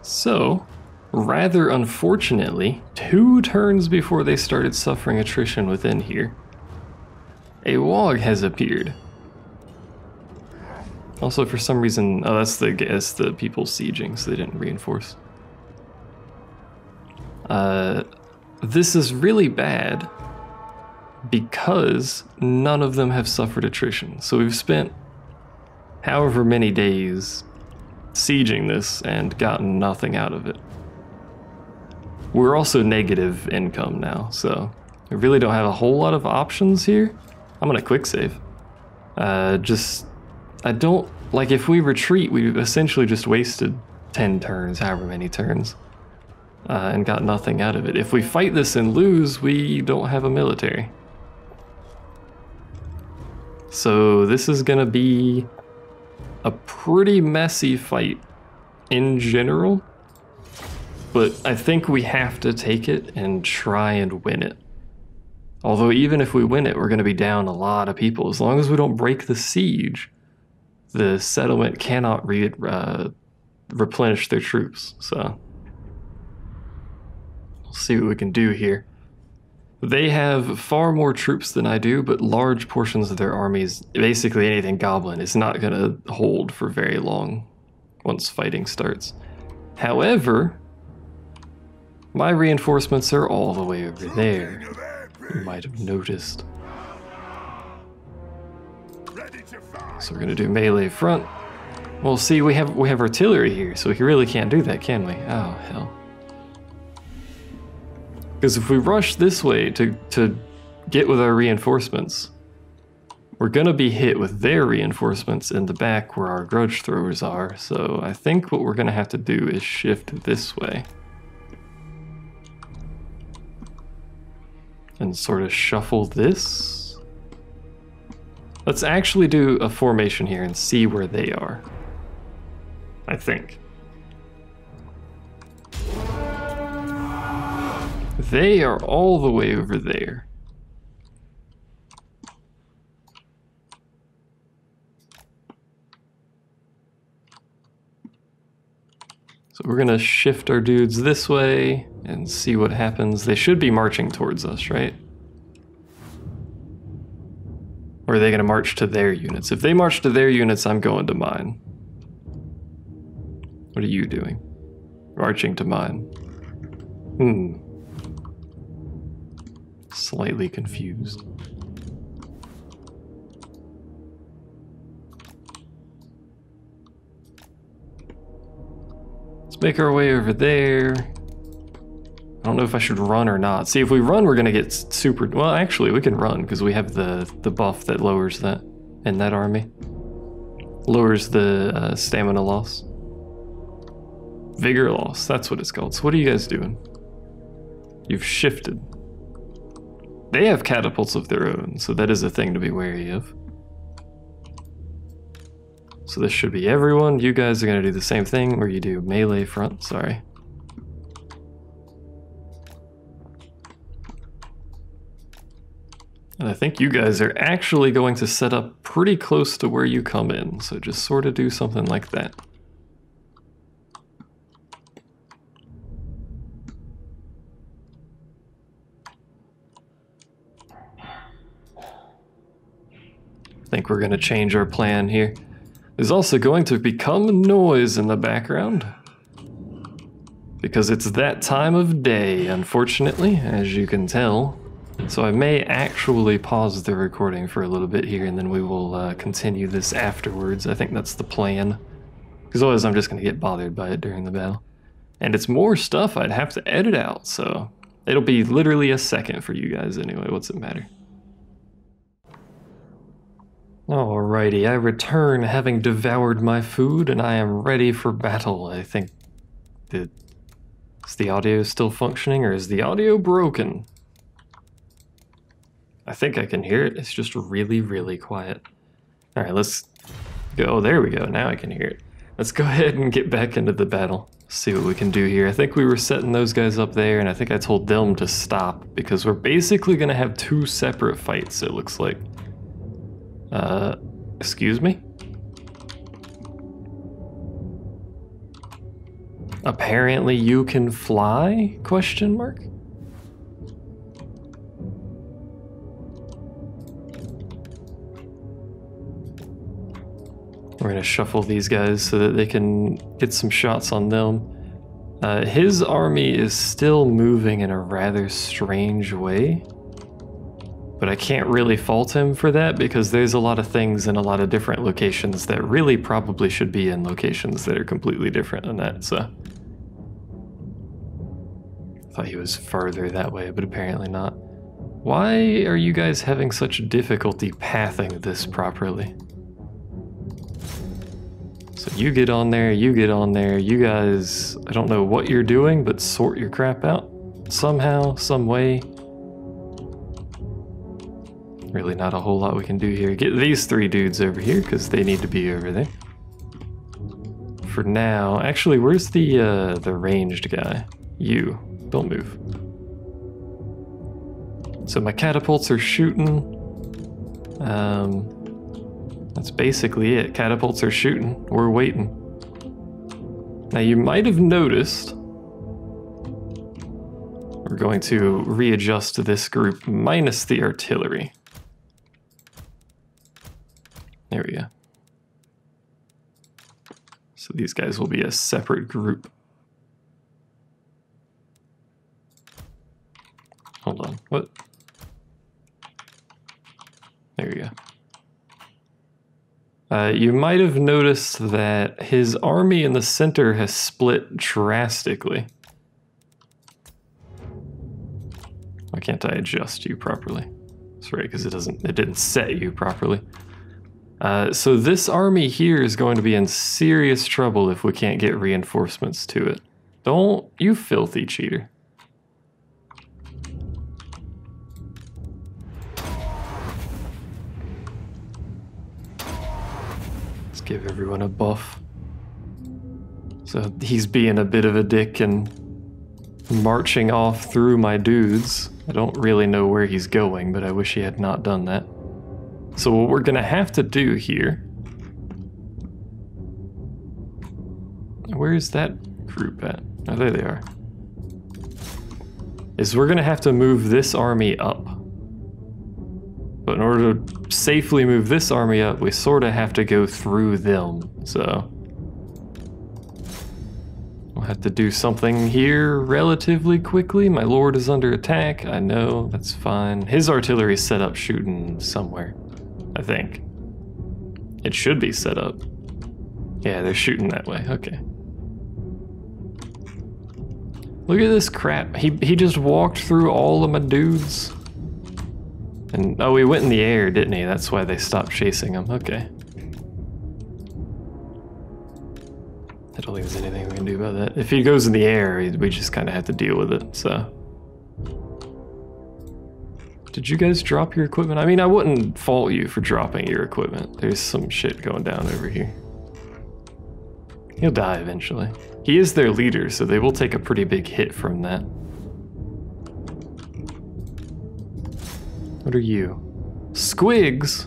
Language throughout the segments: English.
So, rather unfortunately, 2 turns before they started suffering attrition within here, a Wog has appeared. Also, for some reason, oh, that's the people sieging, so they didn't reinforce. This is really bad because none of them have suffered attrition. So we've spent however many days sieging this and gotten nothing out of it. We're also negative income now, so we really don't have a whole lot of options here. I'm gonna quick save. I don't, like, if we retreat, we essentially just wasted 10 turns, however many turns, and got nothing out of it. If we fight this and lose, we don't have a military. So this is gonna be a pretty messy fight in general, but I think we have to take it and try and win it. Although even if we win it, we're gonna be down a lot of people. As long as we don't break the siege, the settlement cannot replenish their troops, so we'll see what we can do here. They have far more troops than I do, but large portions of their armies, basically anything goblin, is not going to hold for very long once fighting starts. However, my reinforcements are all the way over there. You might have noticed. So we're going to do melee front. Well, see, we have artillery here, so we really can't do that, can we? Oh, hell. Because if we rush this way to get with our reinforcements, we're going to be hit with their reinforcements in the back where our grudge throwers are. So I think what we're going to have to do is shift this way. And sort of shuffle this. Let's actually do a formation here and see where they are. I think. They are all the way over there. So we're gonna shift our dudes this way and see what happens. They should be marching towards us, right? Or are they gonna march to their units? If they march to their units, I'm going to mine. What are you doing? Marching to mine. Slightly confused. Let's make our way over there. I don't know if I should run or not. See, if we run, we're gonna get super... Well, actually, we can run because we have the buff that lowers that in that army. Lowers the stamina loss. Vigor loss, that's what it's called. So what are you guys doing? You've shifted. They have catapults of their own, so that is a thing to be wary of. So this should be everyone. You guys are going to do the same thing where you do melee front, sorry. And I think you guys are actually going to set up pretty close to where you come in, so just sort of do something like that. I think we're going to change our plan here. There's also going to become noise in the background. Because it's that time of day, unfortunately, as you can tell. So I may actually pause the recording for a little bit here, and then we will continue this afterwards. I think that's the plan. Because otherwise I'm just going to get bothered by it during the battle. And it's more stuff I'd have to edit out, so it'll be literally a second for you guys anyway. What's it matter? Alrighty, I return having devoured my food, and I am ready for battle. I think is the audio still functioning, or is the audio broken? I think I can hear it. It's just really, really quiet. Alright, let's go. Oh, there we go. Now I can hear it. Let's go ahead and get back into the battle. See what we can do here. I think we were setting those guys up there, and I think I told them to stop, because we're basically going to have 2 separate fights, it looks like. Excuse me? Apparently you can fly? Question mark? We're gonna shuffle these guys so that they can get some shots on them. His army is still moving in a rather strange way, but I can't really fault him for that because there's a lot of things in a lot of different locations that really probably should be in locations that are completely different than that, so. I thought he was further that way, but apparently not. Why are you guys having such difficulty pathing this properly? So you get on there, you get on there, you guys, I don't know what you're doing, but sort your crap out somehow, some way. Really not a whole lot we can do here. Get these three dudes over here, because they need to be over there. For now, actually, where's the ranged guy? You, don't move. So my catapults are shooting. That's basically it. Catapults are shooting. We're waiting. Now you might have noticed we're going to readjust this group minus the artillery. There we go. So these guys will be a separate group. Hold on, what? There we go. You might have noticed that his army in the center has split drastically. Why can't I adjust you properly? That's right, because it didn't set you properly. So this army here is going to be in serious trouble if we can't get reinforcements to it. Don't, you filthy cheater. Give everyone a buff. So he's being a bit of a dick and marching off through my dudes. I don't really know where he's going, but I wish he had not done that. So what we're gonna have to do here... Where's that group at? Oh, there they are. Is we're gonna have to move this army up. But in order to safely move this army up, we sort of have to go through them, so... We'll have to do something here relatively quickly. My lord is under attack, I know, that's fine. His artillery's set up shooting somewhere, I think. It should be set up. Yeah, they're shooting that way, okay. Look at this crap, he just walked through all of my dudes. And, oh, he went in the air, didn't he? That's why they stopped chasing him. Okay. I don't think there's anything we can do about that. If he goes in the air, we just kind of have to deal with it, so. Did you guys drop your equipment? I mean, I wouldn't fault you for dropping your equipment. There's some shit going down over here. He'll die eventually. He is their leader, so they will take a pretty big hit from that. What are you? Squigs?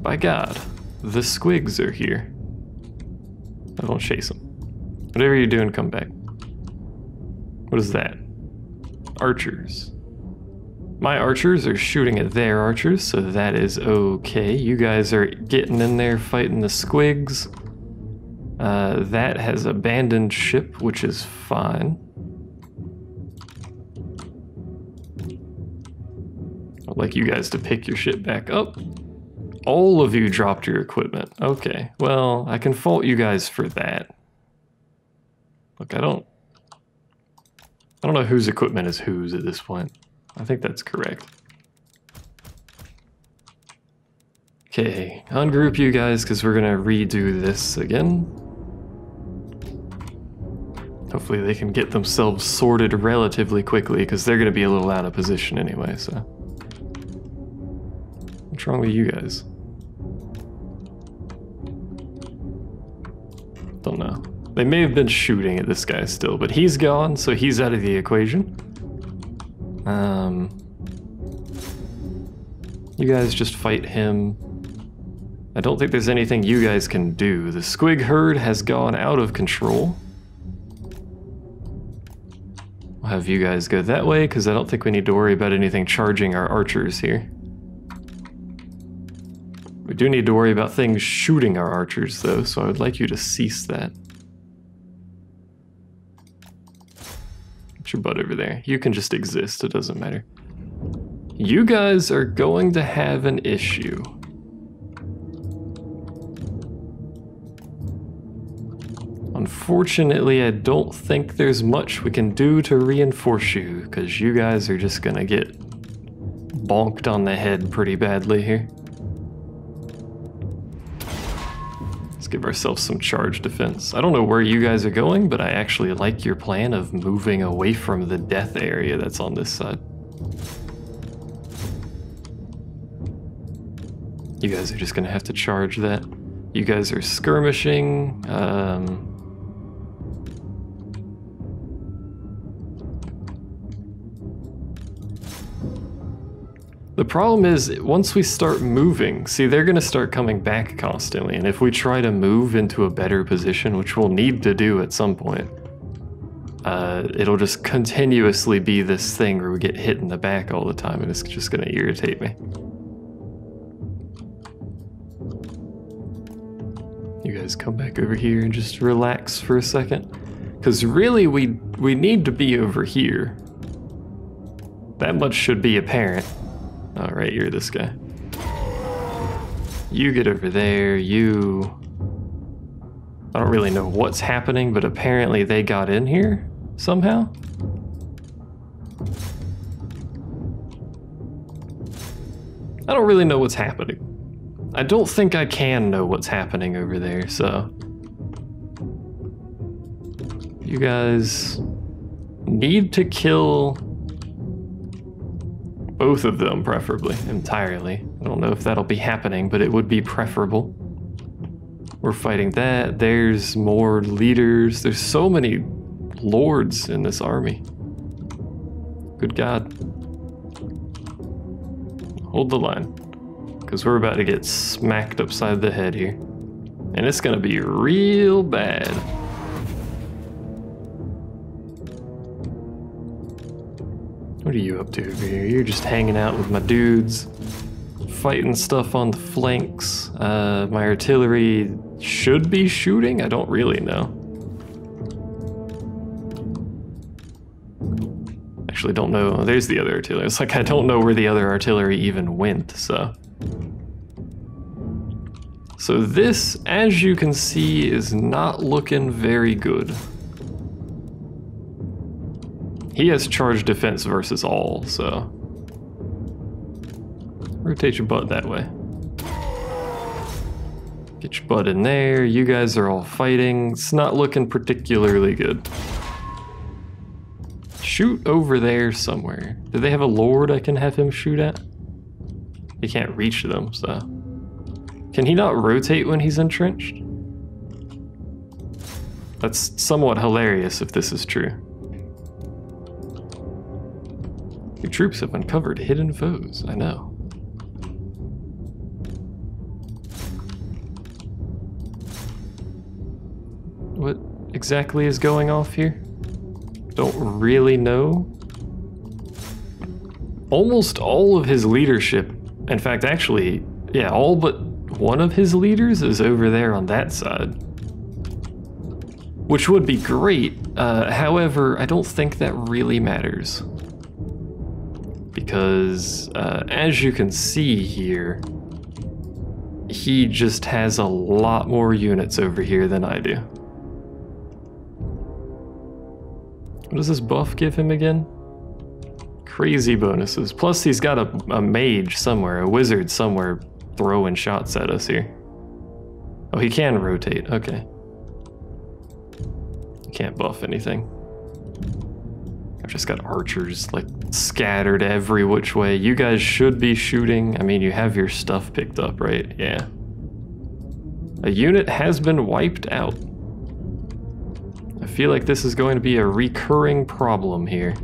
By God, the squigs are here. I don't chase them. Whatever you're doing, come back. What is that? Archers. My archers are shooting at their archers, so that is okay. You guys are getting in there fighting the squigs. That has abandoned ship, which is fine. I'd like you guys to pick your shit back up. All of you dropped your equipment. Okay, well, I can fault you guys for that. Look, I don't know whose equipment is whose at this point. I think that's correct. Okay, ungroup you guys because we're gonna redo this again. Hopefully they can get themselves sorted relatively quickly because they're gonna be a little out of position anyway, so. What's wrong with you guys? Don't know. They may have been shooting at this guy still, but he's gone, so he's out of the equation. You guys just fight him. I don't think there's anything you guys can do. The squig herd has gone out of control. I'll have you guys go that way, because I don't think we need to worry about anything charging our archers here. We do need to worry about things shooting our archers, though, so I would like you to cease that. Get your butt over there. You can just exist, it doesn't matter. You guys are going to have an issue. Unfortunately, I don't think there's much we can do to reinforce you, because you guys are just gonna get bonked on the head pretty badly here. Let's give ourselves some charge defense. I don't know where you guys are going, but I actually like your plan of moving away from the death area that's on this side. You guys are just gonna have to charge that. You guys are skirmishing. The problem is, once we start moving, see, they're going to start coming back constantly, and if we try to move into a better position, which we'll need to do at some point, it'll just continuously be this thing where we get hit in the back all the time, and it's just going to irritate me. You guys come back over here and just relax for a second, because really we need to be over here. That much should be apparent. All right, you're this guy. You get over there, you... I don't really know what's happening, but apparently they got in here somehow. I don't really know what's happening. I don't think I can know what's happening over there, so... You guys need to kill both of them, preferably, entirely. I don't know if that'll be happening, but it would be preferable. We're fighting that. There's more leaders. There's so many lords in this army. Good God. Hold the line, because we're about to get smacked upside the head here. And it's gonna be real bad. What are you up to over here? You're just hanging out with my dudes, fighting stuff on the flanks. My artillery should be shooting? I don't really know. Actually don't know. There's the other artillery. It's like I don't know where the other artillery even went, so. So this, as you can see, is not looking very good. He has charge defense versus all, so. Rotate your butt that way. Get your butt in there. You guys are all fighting. It's not looking particularly good. Shoot over there somewhere. Do they have a lord I can have him shoot at? He can't reach them, so. Can he not rotate when he's entrenched? That's somewhat hilarious if this is true. Your troops have uncovered hidden foes, I know. What exactly is going off here? Don't really know. Almost all of his leadership, in fact, actually, yeah, all but one of his leaders is over there on that side. Which would be great, however, I don't think that really matters. Because, as you can see here, he just has a lot more units over here than I do. What does this buff give him again? Crazy bonuses. Plus he's got a mage somewhere, a wizard somewhere throwing shots at us here. Oh, he can rotate, okay. Can't buff anything. I've just got archers like scattered every which way. You guys should be shooting. I mean, you have your stuff picked up, right? Yeah. A unit has been wiped out. I feel like this is going to be a recurring problem here.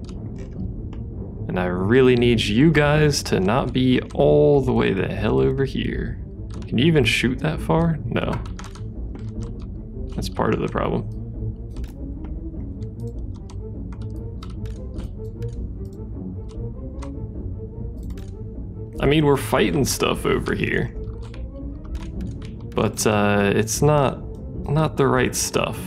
And I really need you guys to not be all the way the hell over here. Can you even shoot that far? No. That's part of the problem. I mean, we're fighting stuff over here. But it's not the right stuff.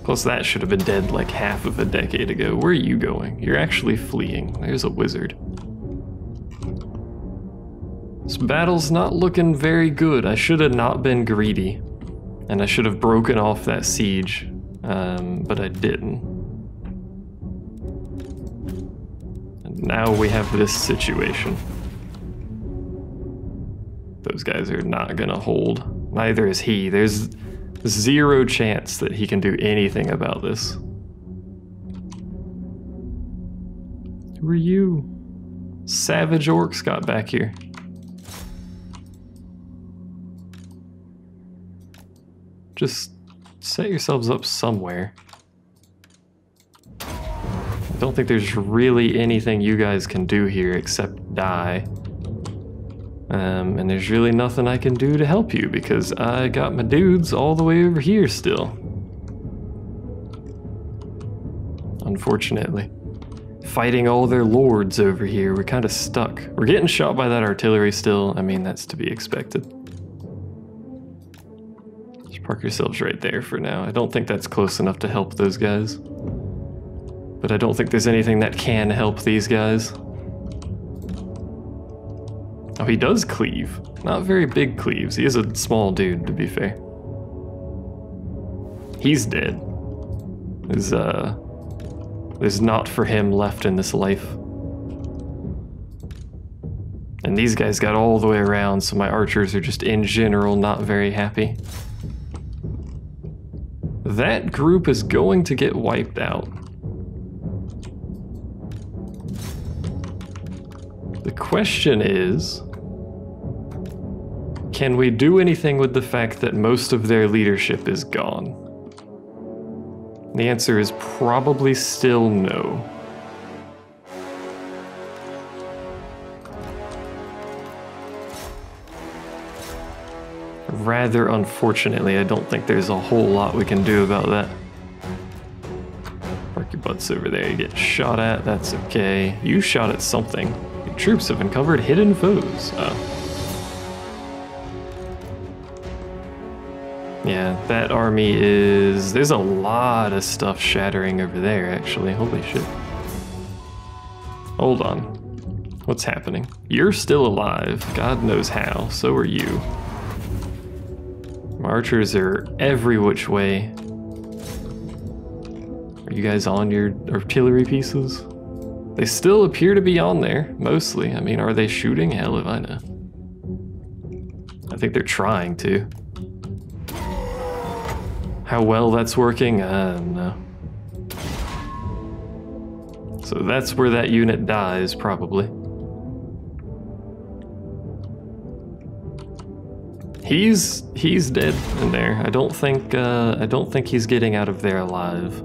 Plus that should have been dead like half of a decade ago. Where are you going? You're actually fleeing. There's a wizard. This battle's not looking very good. I should have not been greedy. And I should have broken off that siege. But I didn't. And now we have this situation. Those guys are not gonna hold. Neither is he. There's zero chance that he can do anything about this. Who are you? Savage orcs got back here. Just set yourselves up somewhere. I don't think there's really anything you guys can do here except die. And there's really nothing I can do to help you because I got my dudes all the way over here still. Unfortunately. Fighting all their lords over here, we're kind of stuck. We're getting shot by that artillery still. I mean, that's to be expected. Just park yourselves right there for now. I don't think that's close enough to help those guys. But I don't think there's anything that can help these guys. Oh, he does cleave. Not very big cleaves. He is a small dude, to be fair. He's dead. There's not for him left in this life. And these guys got all the way around, so my archers are just in general not very happy. That group is going to get wiped out. The question is, can we do anything with the fact that most of their leadership is gone? The answer is probably still no. Rather unfortunately, I don't think there's a whole lot we can do about that. Park your butts over there, you get shot at, that's okay. You shot at something. Your troops have uncovered hidden foes. Oh. Yeah, that army is... There's a lot of stuff shattering over there, actually. Holy shit. Hold on. What's happening? You're still alive. God knows how. So are you. My archers are every which way. Are you guys on your artillery pieces? They still appear to be on there, mostly. I mean, are they shooting? Hell if I know. I think they're trying to. How well that's working, I don't know. So that's where that unit dies, probably. He's dead in there. I don't think he's getting out of there alive.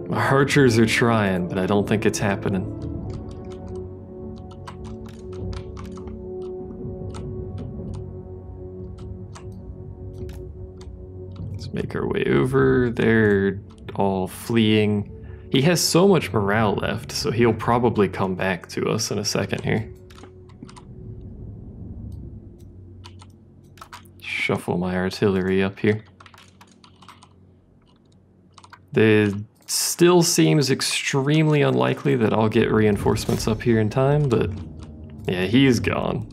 My archers are trying, but I don't think it's happening. Make our way over. They're all fleeing. He has so much morale left, so he'll probably come back to us in a second here. Shuffle my artillery up here. It still seems extremely unlikely that I'll get reinforcements up here in time, but yeah, he's gone.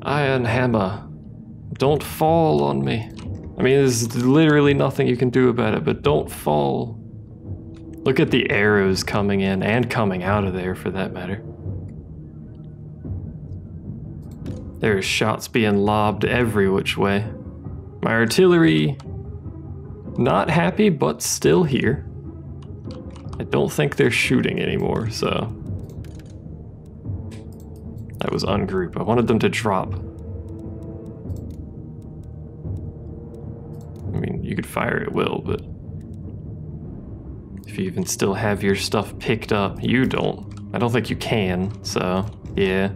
Iron Hammer, don't fall on me. I mean, there's literally nothing you can do about it, but don't fall. Look at the arrows coming in and coming out of there, for that matter. There's shots being lobbed every which way. My artillery, not happy, but still here. I don't think they're shooting anymore, so... That was ungroup. I wanted them to drop. I mean, you could fire at will, but if you even still have your stuff picked up, you don't. I don't think you can, so yeah.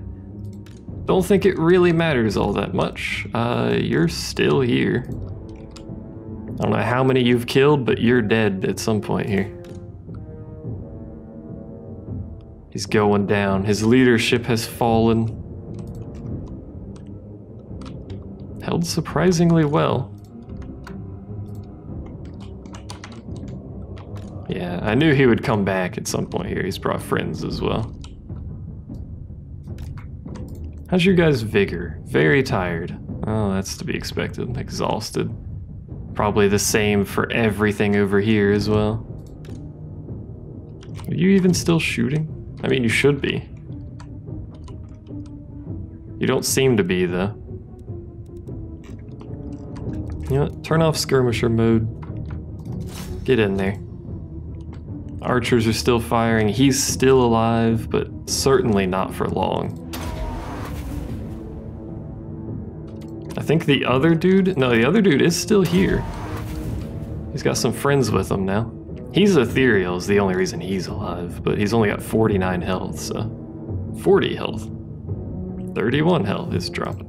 Don't think it really matters all that much. You're still here. I don't know how many you've killed, but you're dead at some point here. He's going down. His leadership has fallen. Held surprisingly well. Yeah, I knew he would come back at some point here. He's brought friends as well. How's your guys' vigor? Very tired. Oh, that's to be expected. Exhausted. Probably the same for everything over here as well. Are you even still shooting? I mean, you should be. You don't seem to be, though. You know what? Turn off skirmisher mode. Get in there. Archers are still firing. He's still alive, but certainly not for long. I think the other dude... No, the other dude is still here. He's got some friends with him now. He's ethereal is the only reason he's alive, but he's only got 49 health, so... 40 health. 31 health is dropping.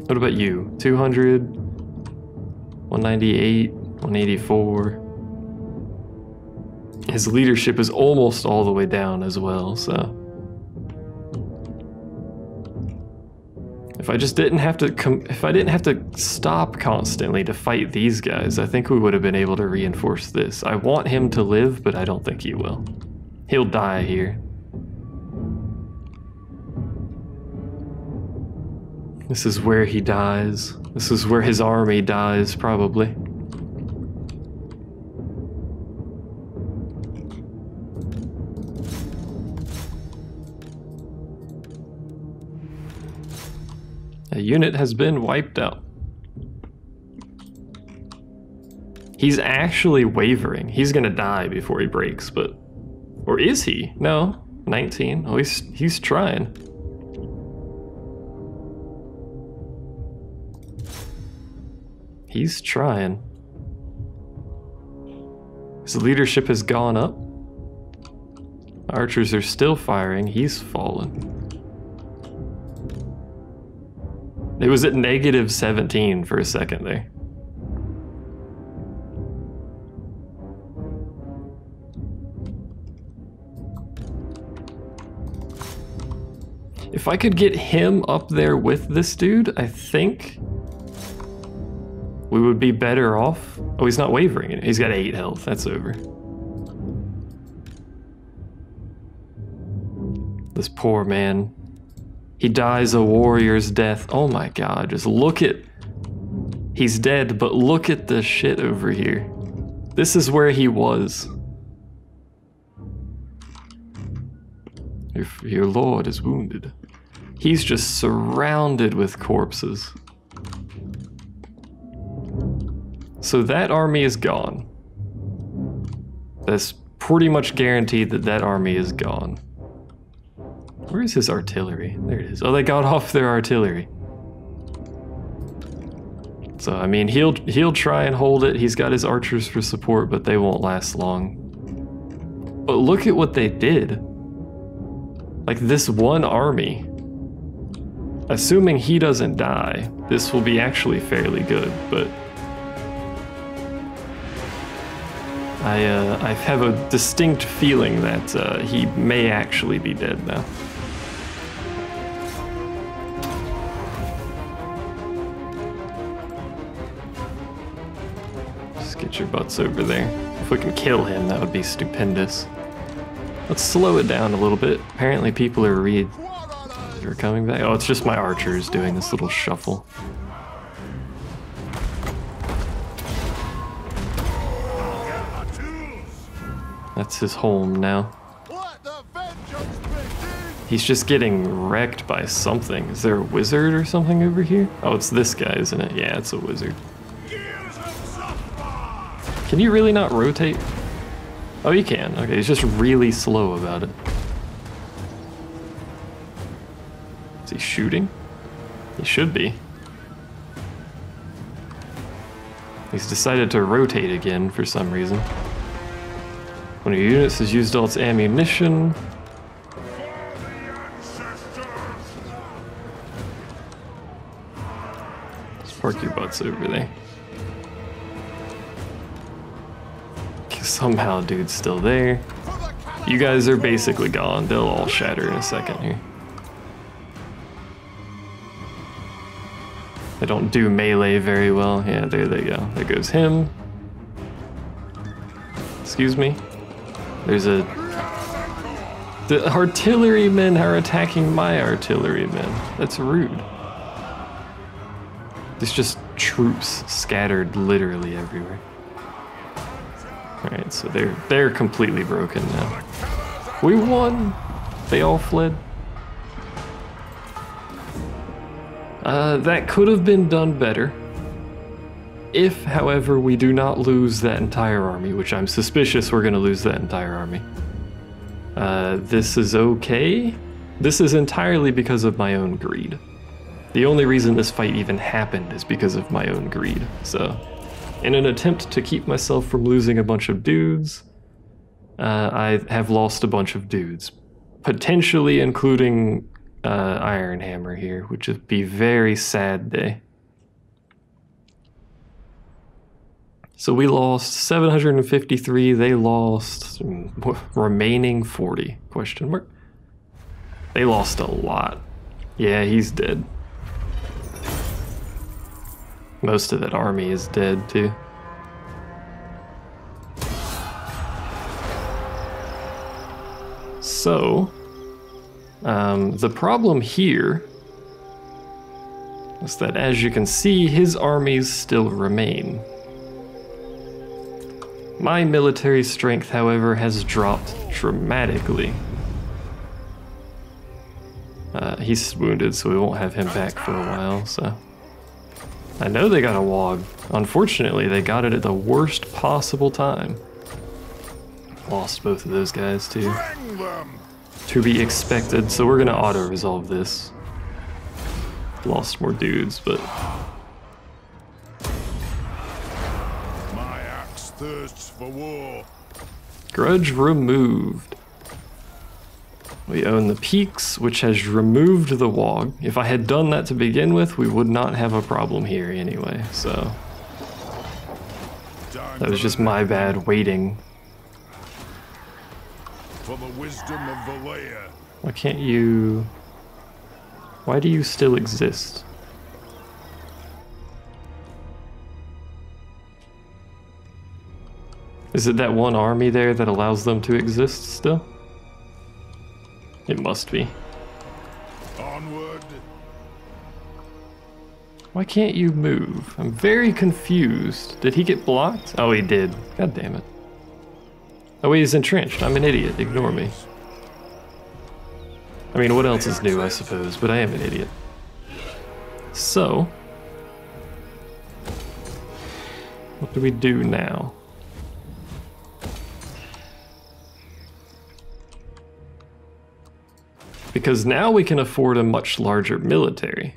What about you? 200... 198... 184... His leadership is almost all the way down as well, so... If I just didn't have to stop constantly to fight these guys, I think we would have been able to reinforce this. I want him to live, but I don't think he will. He'll die here. This is where he dies. This is where his army dies, probably. A unit has been wiped out. He's actually wavering. He's gonna die before he breaks, but... Or is he? No. 19. Oh, he's trying. He's trying. His leadership has gone up. Archers are still firing. He's fallen. It was at -17 for a second there. If I could get him up there with this dude, I think we would be better off. Oh, he's not wavering. He's got 8 health. That's over. This poor man. He dies a warrior's death. Oh my god, just look at... He's dead, but look at the shit over here. This is where he was. Your lord is wounded. He's just surrounded with corpses. So that army is gone. That's pretty much guaranteed that that army is gone. Where is his artillery? There it is. Oh, they got off their artillery. So, I mean, he'll try and hold it. He's got his archers for support, but they won't last long. But look at what they did. Like, this one army. Assuming he doesn't die, this will be actually fairly good, but... I have a distinct feeling that he may actually be dead now. Get your butts over there. If we can kill him, that would be stupendous. Let's slow it down a little bit. Apparently people are coming back. Oh, it's just my archers doing this little shuffle. That's his home now. He's just getting wrecked by something. Is there a wizard or something over here? Oh, it's this guy, isn't it? Yeah, it's a wizard. Can you really not rotate? Oh, you can. Okay, he's just really slow about it. Is he shooting? He should be. He's decided to rotate again for some reason. One of your units has used all its ammunition. Just park your butts over there. Somehow dude's still there. You guys are basically gone. They'll all shatter in a second here. They don't do melee very well. Yeah, there they go. There goes him. Excuse me. There's a... The artillerymen are attacking my artillerymen. That's rude. There's just troops scattered literally everywhere. Alright, so they're completely broken now. We won! They all fled. That could have been done better. If, however, we do not lose that entire army, which I'm suspicious we're going to lose that entire army. This is okay. This is entirely because of my own greed. The only reason this fight even happened is because of my own greed, so... In an attempt to keep myself from losing a bunch of dudes, I have lost a bunch of dudes. Potentially including Iron Hammer here, which would be very sad day. So we lost 753, they lost remaining 40, question mark. They lost a lot. Yeah, he's dead. Most of that army is dead too. So, the problem here is that, as you can see, his armies still remain. My military strength, however, has dropped dramatically. He's wounded, so we won't have him back for a while, so... I know they got a Wog. Unfortunately, they got it at the worst possible time. Lost both of those guys, too. To be expected, so we're gonna auto-resolve this. Lost more dudes, but... My axe thirsts for war. Grudge removed. We own the peaks, which has removed the Wog. If I had done that to begin with, we would not have a problem here anyway, so... That was just my bad waiting. For the wisdom of Valea. Why can't you... Why do you still exist? Is it that one army there that allows them to exist still? It must be. Onward. Why can't you move? I'm very confused. Did he get blocked? Oh, he did. God damn it. Oh, he's entrenched. I'm an idiot. Ignore me. I mean, what else is new, I suppose, but I am an idiot. So, what do we do now? Because now we can afford a much larger military.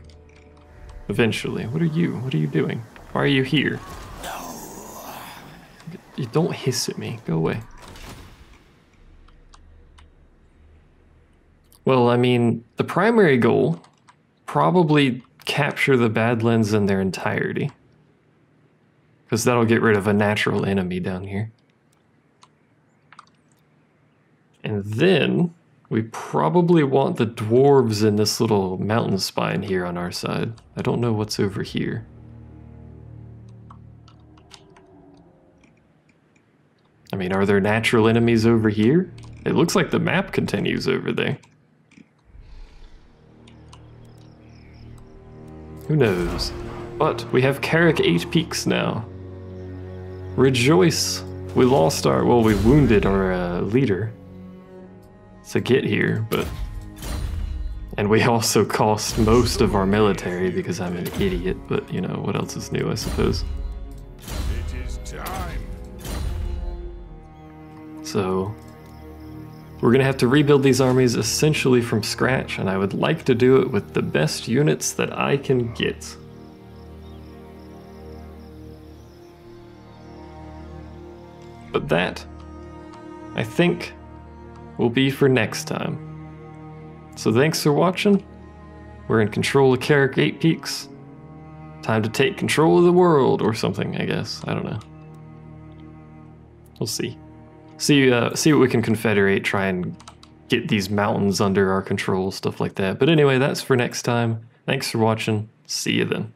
Eventually. What are you? What are you doing? Why are you here? No. You don't hiss at me. Go away. Well, I mean, the primary goal, probably capture the Badlands in their entirety. Because that'll get rid of a natural enemy down here. And then... we probably want the dwarves in this little mountain spine here on our side. I don't know what's over here. I mean, are there natural enemies over here? It looks like the map continues over there. Who knows? But we have Carrick 8 peaks now. Rejoice! We lost our, well, we wounded our leader to get here, but... And we also cost most of our military because I'm an idiot, but, you know, what else is new, I suppose. It is time. So... we're gonna have to rebuild these armies essentially from scratch, and I would like to do it with the best units that I can get. But that, I think, will be for next time. So thanks for watching. We're in control of Carrick 8 Peaks. Time to take control of the world or something, I guess. I don't know. We'll see. See what we can confederate, try and get these mountains under our control, stuff like that. But anyway, that's for next time. Thanks for watching. See you then.